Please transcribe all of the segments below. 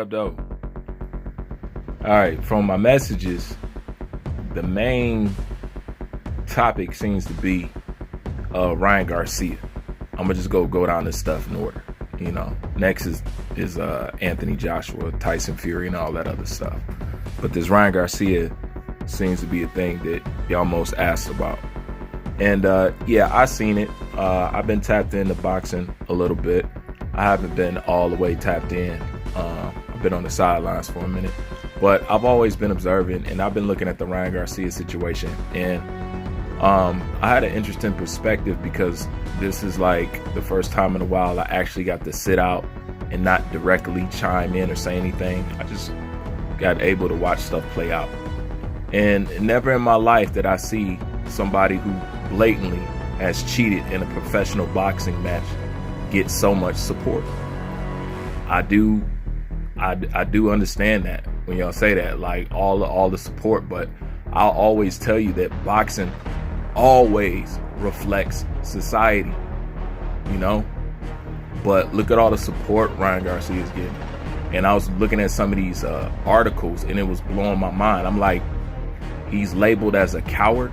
up, though? All right, from my messages, the main topic seems to be Ryan Garcia. I'm gonna just go down this stuff in order. You know, next is Anthony Joshua, Tyson Fury, and all that other stuff. But this Ryan Garcia seems to be a thing that y'all most asked about. And yeah, I seen it. I've been tapped into boxing a little bit. I haven't been all the way tapped in. I've been on the sidelines for a minute, but I've always been observing, and I've been looking at the Ryan Garcia situation. And I had an interesting perspective because this is like the first time in a while I actually got to sit out and not directly chime in or say anything. I just got able to watch stuff play out. And never in my life did I see somebody who blatantly has cheated in a professional boxing match get so much support. I do understand that when y'all say that, like all the support, but I'll always tell you that boxing always reflects society, you know. But look at all the support Ryan Garcia is getting. And I was looking at some of these articles, and it was blowing my mind. I'm like, he's labeled as a coward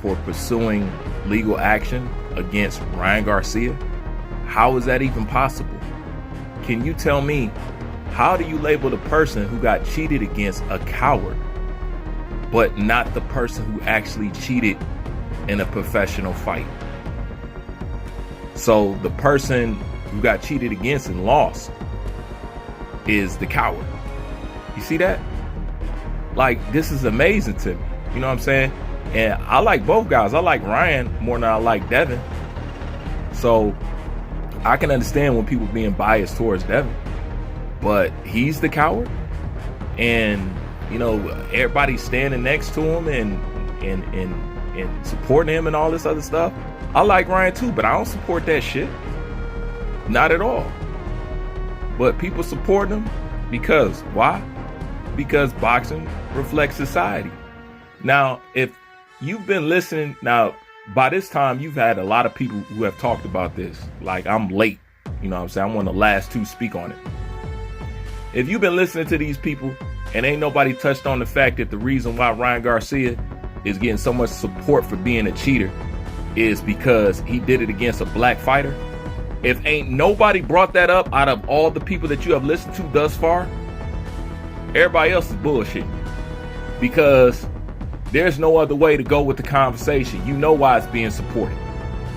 for pursuing legal action against Ryan Garcia. How is that even possible? Can you tell me, how do you label the person who got cheated against a coward, but not the person who actually cheated in a professional fight? So the person who got cheated against and lost is the coward. You see that? Like, this is amazing to me. You know what I'm saying? And I like both guys. I like Ryan more than I like Devin. So I can understand when people being biased towards Devin, but he's the coward. And, you know, everybody's standing next to him and supporting him and all this other stuff. I like Ryan too, but I don't support that shit. Not at all. But people support him because why? Because boxing reflects society. Now, if you've been listening, now by this time you've had a lot of people who have talked about this. Like, I'm late. You know what I'm saying? I'm one of the last to speak on it. If you've been listening to these people and ain't nobody touched on the fact that the reason why Ryan Garcia is getting so much support for being a cheater is because he did it against a black fighter. If ain't nobody brought that up out of all the people that you have listened to thus far, everybody else is bullshit. Because there's no other way to go with the conversation. You know why it's being supported.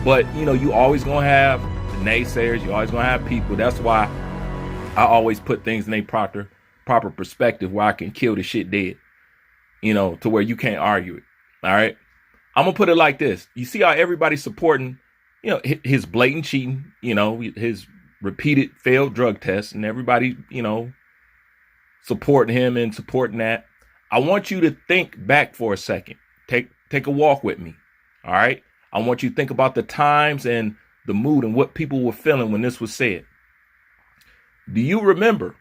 But, you know, you always going to have the naysayers. You always going to have people. That's why I always put things in a proper perspective where I can kill the shit dead. You know, to where you can't argue it. All right? I'm going to put it like this. You see how everybody's supporting, you know, his blatant cheating, you know, his repeated failed drug tests, and everybody, you know, supporting him and supporting that. I want you to think back for a second. Take a walk with me. All right. I want you to think about the times and the mood and what people were feeling when this was said. Do you remember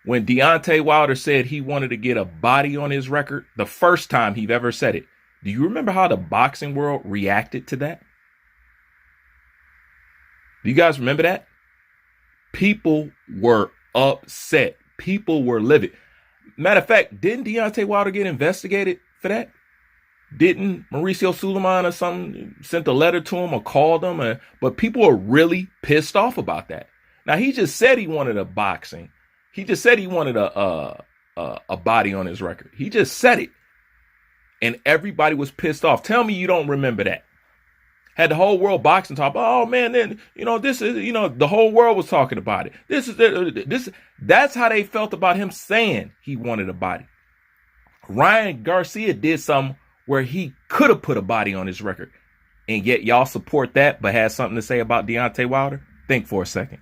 when Deontay Wilder said he wanted to get a body on his record? The first time he'd ever said it. Do you remember how the boxing world reacted to that? Do you guys remember that? People were upset. People were livid. Matter of fact, didn't Deontay Wilder get investigated for that? Didn't Mauricio Suleiman or something sent a letter to him or called him? But people are really pissed off about that. Now, he just said he wanted a boxing. He just said he wanted a body on his record. He just said it. And everybody was pissed off. Tell me you don't remember that. Had the whole world boxing talk. Oh man, then you know this is, you know, the whole world was talking about it. This. That's how they felt about him saying he wanted a body. Ryan Garcia did something where he could have put a body on his record, and yet y'all support that, but had something to say about Deontay Wilder. Think for a second.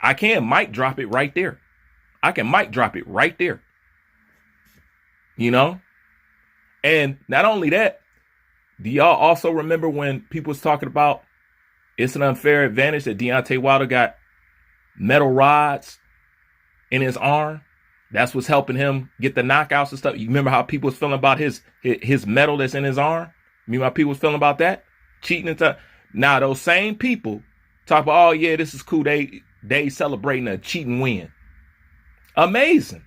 I can mic drop it right there. I can mic drop it right there. You know, and not only that. Do y'all also remember when people was talking about it's an unfair advantage that Deontay Wilder got metal rods in his arm? That's what's helping him get the knockouts and stuff. You remember how people was feeling about his metal that's in his arm? You remember how people was feeling about that? Cheating and stuff. Now those same people talk about, oh yeah, this is cool. They celebrating a cheating win. Amazing.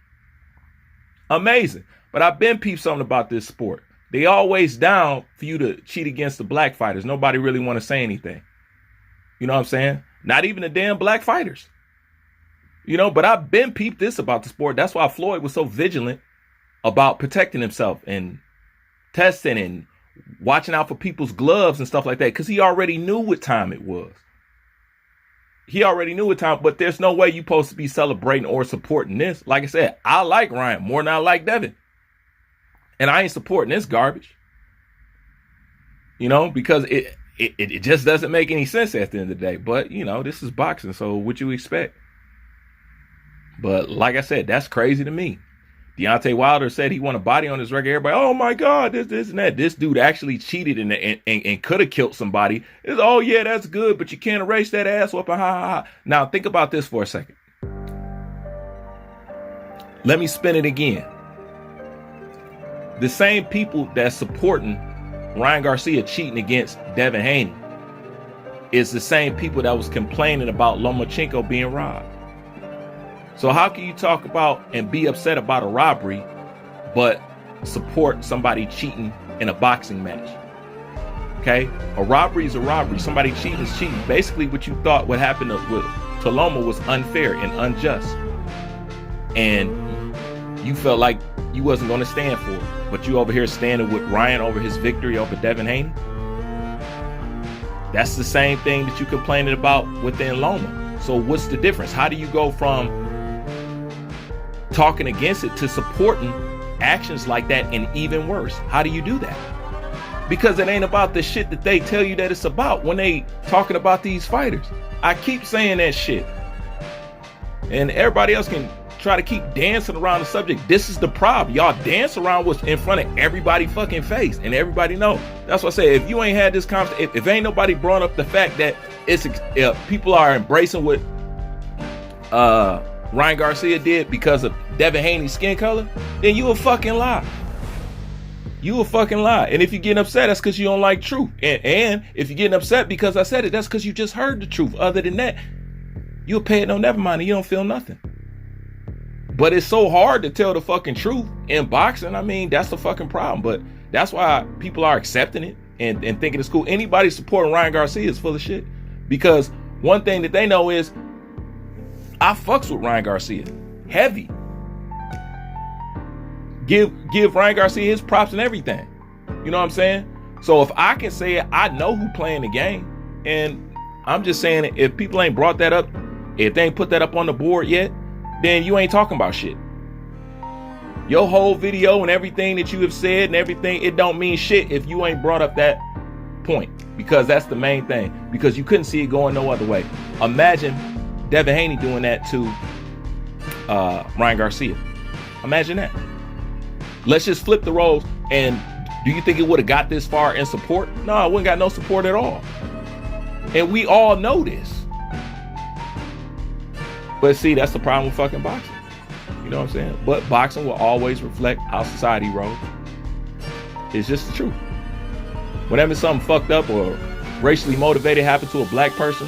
Amazing. But I've been peeped something about this sport. They always down for you to cheat against the black fighters. Nobody really want to say anything. You know what I'm saying? Not even the damn black fighters. You know, but I've been peeped this about the sport. That's why Floyd was so vigilant about protecting himself and testing and watching out for people's gloves and stuff like that, because he already knew what time it was. He already knew what time, but there's no way you're supposed to be celebrating or supporting this. Like I said, I like Ryan more than I like Devin. And I ain't supporting this garbage. You know, because it just doesn't make any sense at the end of the day. But, you know, this is boxing, so what you expect? But like I said, that's crazy to me. Deontay Wilder said he won a body on his record. Everybody, oh my God, this and that. This dude actually cheated and could have killed somebody. It's, oh yeah, that's good, but you can't erase that ass whooping. Ha ha ha. Now think about this for a second. Let me spin it again. The same people that's supporting Ryan Garcia cheating against Devin Haney is the same people that was complaining about Lomachenko being robbed. So how can you talk about and be upset about a robbery, but support somebody cheating in a boxing match? Okay, a robbery is a robbery. Somebody cheating is cheating. Basically, what you thought what happened to Loma was unfair and unjust, and you felt like you wasn't going to stand for it. But you over here standing with Ryan over his victory over Devin Haney. That's the same thing that you complaining about within Loma. So what's the difference? How do you go from talking against it to supporting actions like that and even worse? How do you do that? Because it ain't about the shit that they tell you that it's about when they talking about these fighters. I keep saying that shit. And everybody else can try to keep dancing around the subject. This is the problem. Y'all dance around what's in front of everybody fucking face, and everybody know. That's what I say. If you ain't had this conversation, if ain't nobody brought up the fact that it's people are embracing what Ryan Garcia did because of Devin Haney's skin color, then you a fucking lie. You a fucking lie. And if you're getting upset, that's because you don't like truth. And if you're getting upset because I said it, that's because you just heard the truth. Other than that, you'll pay it no never mind and you don't feel nothing. But it's so hard to tell the fucking truth in boxing. I mean, that's the fucking problem. But that's why people are accepting it and thinking it's cool. Anybody supporting Ryan Garcia is full of shit. Because one thing that they know is I fucks with Ryan Garcia. Heavy. Give Ryan Garcia his props and everything. You know what I'm saying? So if I can say it, I know who playing the game. And I'm just saying, if people ain't brought that up, if they ain't put that up on the board yet, then you ain't talking about shit. Your whole video and everything that you have said and everything, it don't mean shit if you ain't brought up that point. Because that's the main thing. Because you couldn't see it going no other way. Imagine Devin Haney doing that to Ryan Garcia. Imagine that. Let's just flip the roles. And do you think it would have got this far in support? No, it wouldn't got no support at all. And we all know this. But see, that's the problem with fucking boxing. You know what I'm saying? But boxing will always reflect how society rolls. It's just the truth. Whenever something fucked up or racially motivated happened to a black person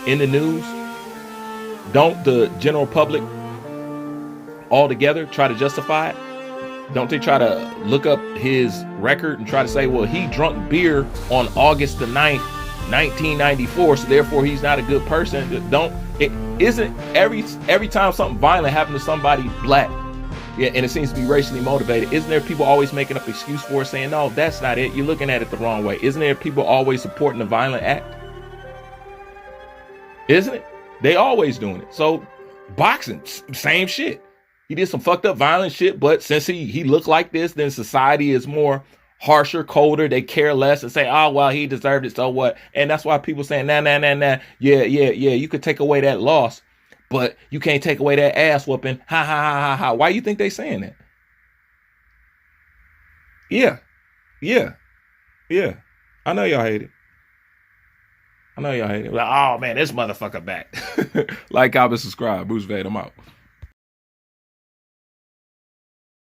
in the news, don't the general public altogether try to justify it? Don't they try to look up his record and try to say, well, he drunk beer on August the 9th, 1994, so therefore he's not a good person? Isn't every time something violent happened to somebody black, yeah, and it seems to be racially motivated, isn't there people always making up excuse for it, saying, no, that's not it, you're looking at it the wrong way? Isn't there people always supporting the violent act? Isn't it? They always doing it. So boxing, same shit. He did some fucked up violent shit, but since he looked like this, then society is more harsher, colder. They care less and say, oh, well, he deserved it, so what? And that's why people saying, nah. Yeah, you could take away that loss, but you can't take away that ass whooping. Ha. Why you think they saying that? Yeah. I know y'all hate it. Like, oh, man, this motherfucker back. Like, comment, subscribe. Bruce Vade, I'm out.